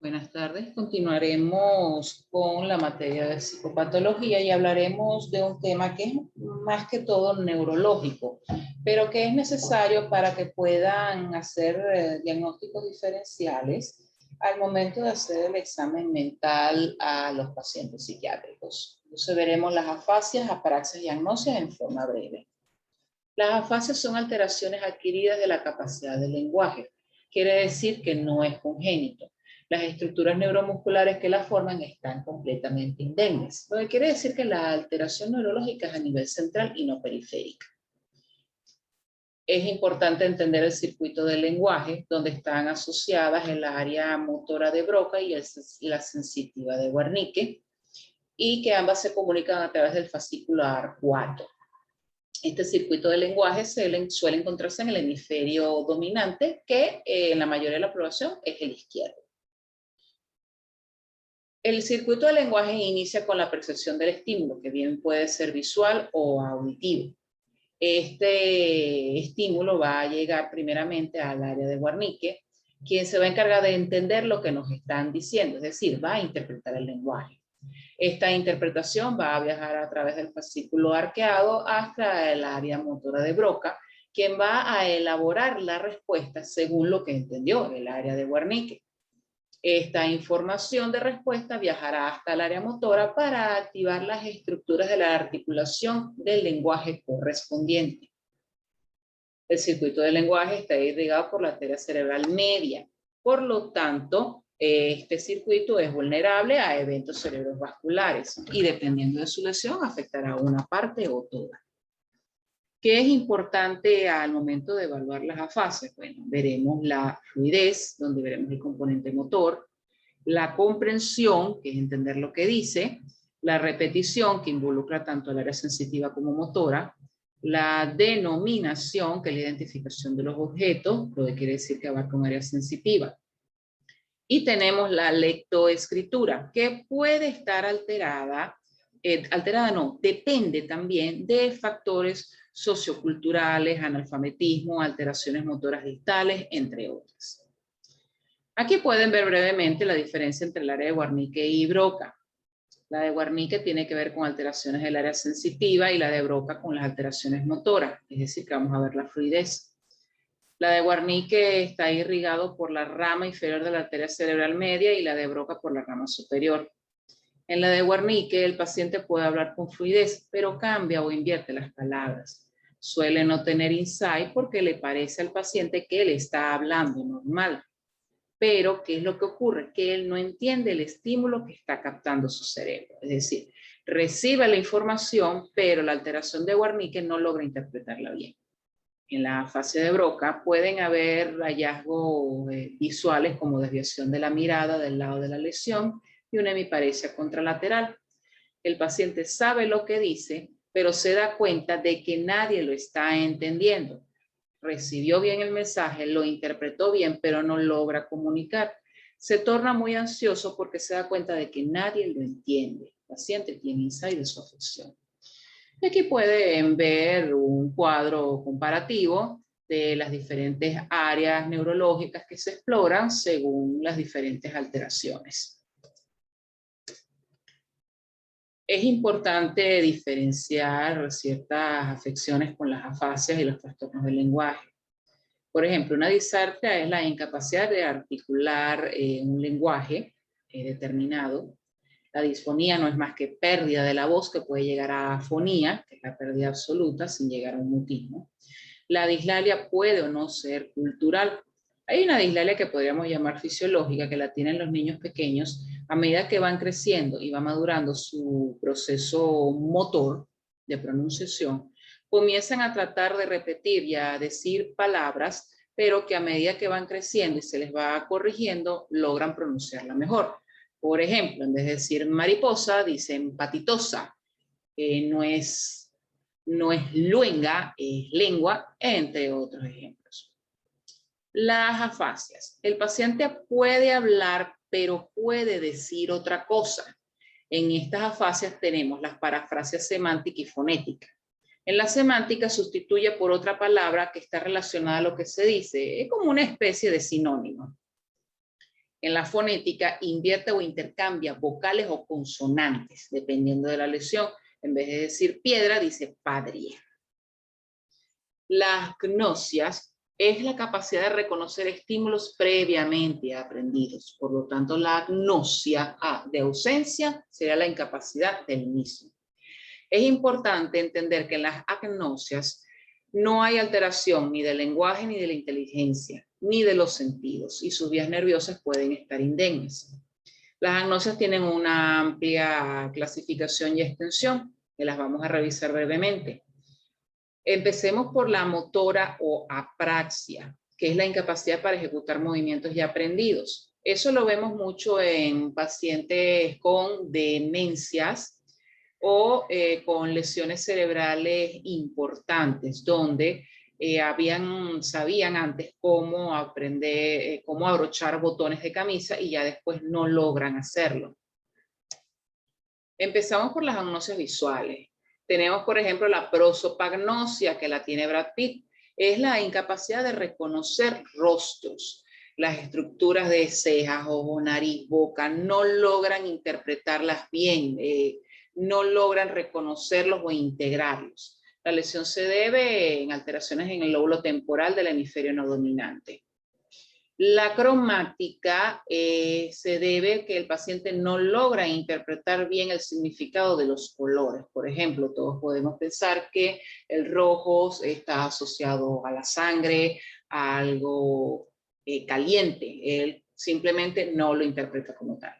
Buenas tardes. Continuaremos con la materia de psicopatología y hablaremos de un tema que es más que todo neurológico, pero que es necesario para que puedan hacer diagnósticos diferenciales al momento de hacer el examen mental a los pacientes psiquiátricos. Entonces veremos las afasias, aparaxias y agnosias en forma breve. Las afasias son alteraciones adquiridas de la capacidad del lenguaje. Quiere decir que no es congénito. Las estructuras neuromusculares que la forman están completamente indemnes, lo que quiere decir que la alteración neurológica es a nivel central y no periférica. Es importante entender el circuito del lenguaje, donde están asociadas el área motora de Broca y la sensitiva de Wernicke, y que ambas se comunican a través del fascículo AR4. Este circuito de lenguaje suele encontrarse en el hemisferio dominante, que en la mayoría de la población es el izquierdo. El circuito de lenguaje inicia con la percepción del estímulo, que bien puede ser visual o auditivo. Este estímulo va a llegar primeramente al área de Wernicke, quien se va a encargar de entender lo que nos están diciendo, es decir, va a interpretar el lenguaje. Esta interpretación va a viajar a través del fascículo arqueado hasta el área motora de Broca, quien va a elaborar la respuesta según lo que entendió el área de Wernicke. Esta información de respuesta viajará hasta el área motora para activar las estructuras de la articulación del lenguaje correspondiente. El circuito del lenguaje está irrigado por la arteria cerebral media. Por lo tanto, este circuito es vulnerable a eventos cerebrovasculares y dependiendo de su lesión afectará una parte o toda. ¿Qué es importante al momento de evaluar las afasias? Bueno, veremos la fluidez, donde veremos el componente motor, la comprensión, que es entender lo que dice, la repetición, que involucra tanto el área sensitiva como motora, la denominación, que es la identificación de los objetos, lo que quiere decir que abarca un área sensitiva. Y tenemos la lectoescritura, que puede estar alterada, depende también de factores socioculturales, analfabetismo, alteraciones motoras distales, entre otras. Aquí pueden ver brevemente la diferencia entre el área de Wernicke y Broca. La de Wernicke tiene que ver con alteraciones del área sensitiva y la de Broca con las alteraciones motoras, es decir, que vamos a ver la fluidez. La de Wernicke está irrigado por la rama inferior de la arteria cerebral media y la de Broca por la rama superior. En la de Wernicke el paciente puede hablar con fluidez, pero cambia o invierte las palabras. Suele no tener insight porque le parece al paciente que él está hablando normal. Pero, ¿qué es lo que ocurre? Que él no entiende el estímulo que está captando su cerebro. Es decir, recibe la información, pero la alteración de Wernicke no logra interpretarla bien. En la fase de Broca pueden haber hallazgos visuales como desviación de la mirada del lado de la lesión y una hemiparesia contralateral. El paciente sabe lo que dice, pero se da cuenta de que nadie lo está entendiendo. Recibió bien el mensaje, lo interpretó bien, pero no logra comunicar. Se torna muy ansioso porque se da cuenta de que nadie lo entiende. El paciente tiene insight de su afección. Y aquí pueden ver un cuadro comparativo de las diferentes áreas neurológicas que se exploran según las diferentes alteraciones. Es importante diferenciar ciertas afecciones con las afasias y los trastornos del lenguaje. Por ejemplo, una disartria es la incapacidad de articular un lenguaje determinado. La disfonía no es más que pérdida de la voz que puede llegar a afonía, que es la pérdida absoluta sin llegar a un mutismo. La dislalia puede o no ser cultural. Hay una dislalia que podríamos llamar fisiológica, que la tienen los niños pequeños a medida que van creciendo y va madurando su proceso motor de pronunciación. Comienzan a tratar de repetir y a decir palabras, pero que a medida que van creciendo y se les va corrigiendo, logran pronunciarla mejor. Por ejemplo, en vez de decir mariposa, dicen patitosa. No es luenga, es lengua, entre otros ejemplos. Las afasias. El paciente puede hablar, pero puede decir otra cosa. En estas afasias tenemos las parafrasias semántica y fonética. En la semántica sustituye por otra palabra que está relacionada a lo que se dice. Es como una especie de sinónimo. En la fonética invierte o intercambia vocales o consonantes, dependiendo de la lesión. En vez de decir piedra, dice padria. Las gnosias es la capacidad de reconocer estímulos previamente aprendidos. Por lo tanto, la gnosia de ausencia sería la incapacidad del mismo. Es importante entender que en las agnosias no hay alteración ni del lenguaje, ni de la inteligencia, ni de los sentidos, y sus vías nerviosas pueden estar indemnes. Las agnosias tienen una amplia clasificación y extensión, que las vamos a revisar brevemente. Empecemos por la motora o apraxia, que es la incapacidad para ejecutar movimientos ya aprendidos. Eso lo vemos mucho en pacientes con demencias o con lesiones cerebrales importantes, donde sabían antes cómo aprender, cómo abrochar botones de camisa y ya después no logran hacerlo. Empezamos por las agnosias visuales. Tenemos, por ejemplo, la prosopagnosia, que la tiene Brad Pitt. Es la incapacidad de reconocer rostros. Las estructuras de cejas, ojo, nariz, boca, no logran interpretarlas bien, no logran reconocerlos o integrarlos. La lesión se debe en alteraciones en el lóbulo temporal del hemisferio no dominante. La cromática se debe que el paciente no logra interpretar bien el significado de los colores. Por ejemplo, todos podemos pensar que el rojo está asociado a la sangre, a algo caliente. Él simplemente no lo interpreta como tal.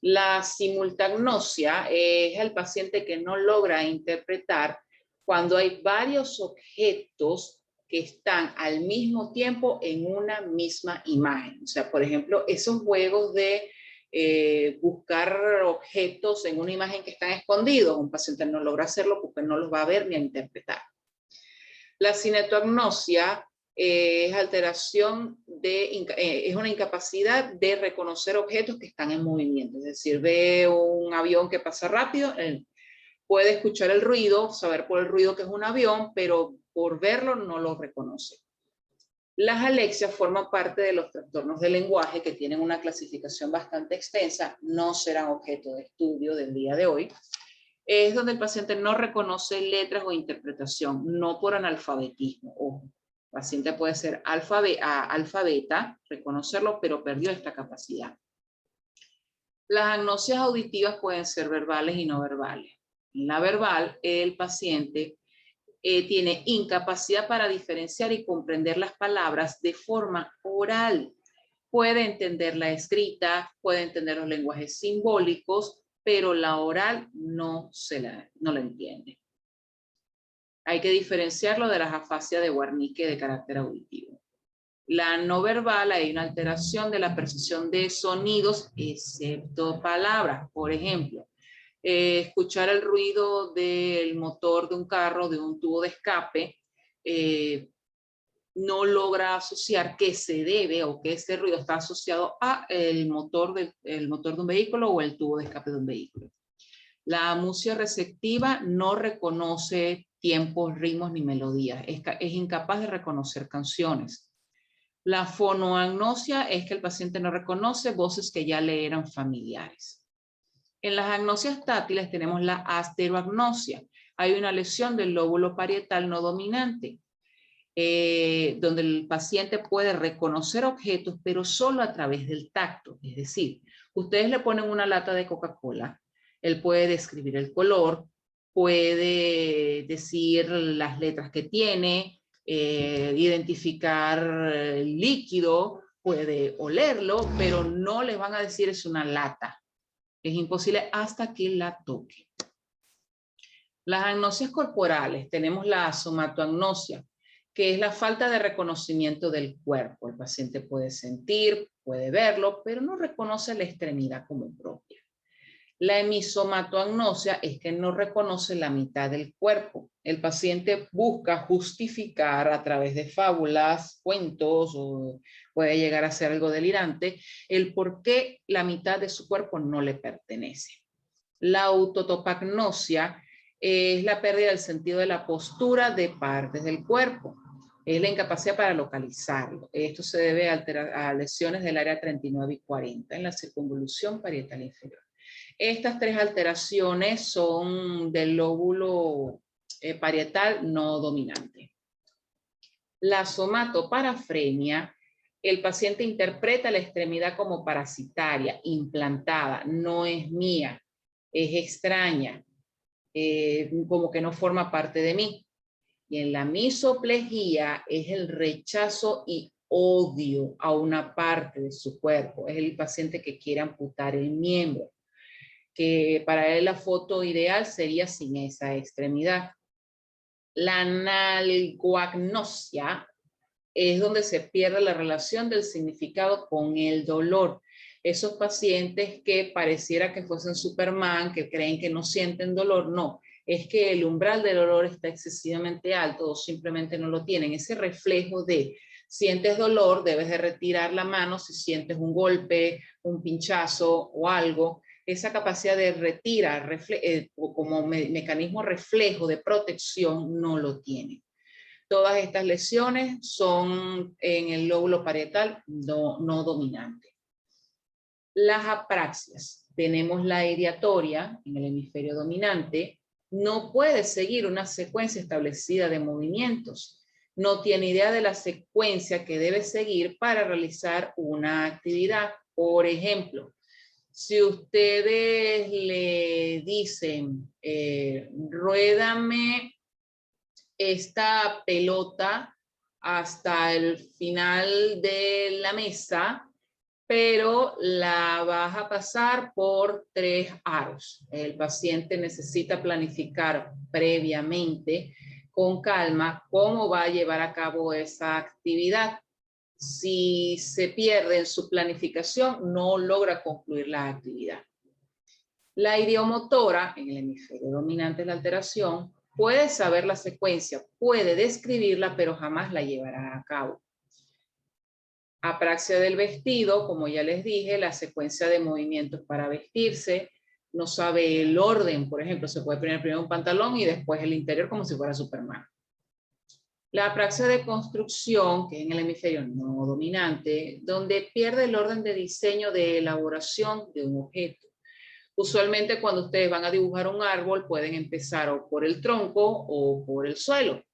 La simultagnosia es el paciente que no logra interpretar cuando hay varios objetos que están al mismo tiempo en una misma imagen. O sea, por ejemplo, esos juegos de buscar objetos en una imagen que están escondidos, un paciente no logra hacerlo porque no los va a ver ni a interpretar. La cinetoagnosia es es una incapacidad de reconocer objetos que están en movimiento. Es decir, ve un avión que pasa rápido, puede escuchar el ruido, saber por el ruido que es un avión, pero por verlo no lo reconoce. Las alexias forman parte de los trastornos del lenguaje que tienen una clasificación bastante extensa, no serán objeto de estudio del día de hoy. Es donde el paciente no reconoce letras o interpretación, no por analfabetismo. Ojo, el paciente puede ser alfabeta, reconocerlo, pero perdió esta capacidad. Las agnosias auditivas pueden ser verbales y no verbales. En la verbal, el paciente tiene incapacidad para diferenciar y comprender las palabras de forma oral. Puede entender la escrita, puede entender los lenguajes simbólicos, pero la oral no la entiende. Hay que diferenciarlo de las afasias de Wernicke de carácter auditivo. La no verbal, hay una alteración de la percepción de sonidos, excepto palabras. Por ejemplo, escuchar el ruido del motor de un carro, de un tubo de escape, no logra asociar que se debe o que ese ruido está asociado a el motor de un vehículo o el tubo de escape de un vehículo. La amusia receptiva no reconoce tiempos, ritmos ni melodías. Es incapaz de reconocer canciones. La fonoagnosia es que el paciente no reconoce voces que ya le eran familiares. En las agnosias táctiles tenemos la asteroagnosia. Hay una lesión del lóbulo parietal no dominante, donde el paciente puede reconocer objetos, pero solo a través del tacto. Es decir, ustedes le ponen una lata de Coca-Cola, él puede describir el color, puede decir las letras que tiene, identificar el líquido, puede olerlo, pero no les van a decir es una lata. Es imposible hasta que la toque. Las agnosias corporales, tenemos la somatoagnosia, que es la falta de reconocimiento del cuerpo. El paciente puede sentir, puede verlo, pero no reconoce la extremidad como propia. La hemisomatoagnosia es que no reconoce la mitad del cuerpo. El paciente busca justificar a través de fábulas, cuentos, o puede llegar a ser algo delirante, el por qué la mitad de su cuerpo no le pertenece. La autotopagnosia es la pérdida del sentido de la postura de partes del cuerpo. Es la incapacidad para localizarlo. Esto se debe a lesiones del área 39 y 40 en la circunvolución parietal inferior. Estas tres alteraciones son del lóbulo parietal no dominante. La somatoparafrenia, el paciente interpreta la extremidad como parasitaria, implantada, no es mía, es extraña, como que no forma parte de mí. Y en la misoplegia es el rechazo y odio a una parte de su cuerpo. Es el paciente que quiere amputar el miembro, que para él la foto ideal sería sin esa extremidad. La nalgoagnosia es donde se pierde la relación del significado con el dolor. Esos pacientes que pareciera que fuesen Superman, que creen que no sienten dolor, no. Es que el umbral del dolor está excesivamente alto o simplemente no lo tienen. Ese reflejo de sientes dolor, debes de retirar la mano si sientes un golpe, un pinchazo o algo. Esa capacidad de retirar como mecanismo reflejo de protección no lo tiene. Todas estas lesiones son en el lóbulo parietal no dominante. Las apraxias. Tenemos la ideatoria en el hemisferio dominante. No puede seguir una secuencia establecida de movimientos. No tiene idea de la secuencia que debe seguir para realizar una actividad. Por ejemplo, si ustedes le dicen, ruédame esta pelota hasta el final de la mesa, pero la vas a pasar por 3 aros. El paciente necesita planificar previamente, con calma, cómo va a llevar a cabo esa actividad. Si se pierde en su planificación, no logra concluir la actividad. La ideomotora, en el hemisferio dominante de la alteración, puede saber la secuencia, puede describirla, pero jamás la llevará a cabo. Apraxia del vestido, como ya les dije, la secuencia de movimientos para vestirse, no sabe el orden, por ejemplo, se puede poner primero un pantalón y después el interior como si fuera Superman. La apraxia de construcción, que es en el hemisferio no dominante, donde pierde el orden de diseño de elaboración de un objeto. Usualmente cuando ustedes van a dibujar un árbol pueden empezar o por el tronco o por el suelo.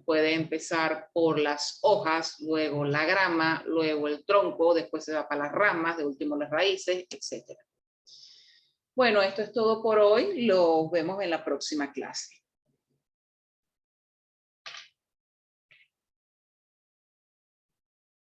Puede empezar por las hojas, luego la grama, luego el tronco, después se va para las ramas, de último las raíces, etc. Bueno, esto es todo por hoy. Los vemos en la próxima clase.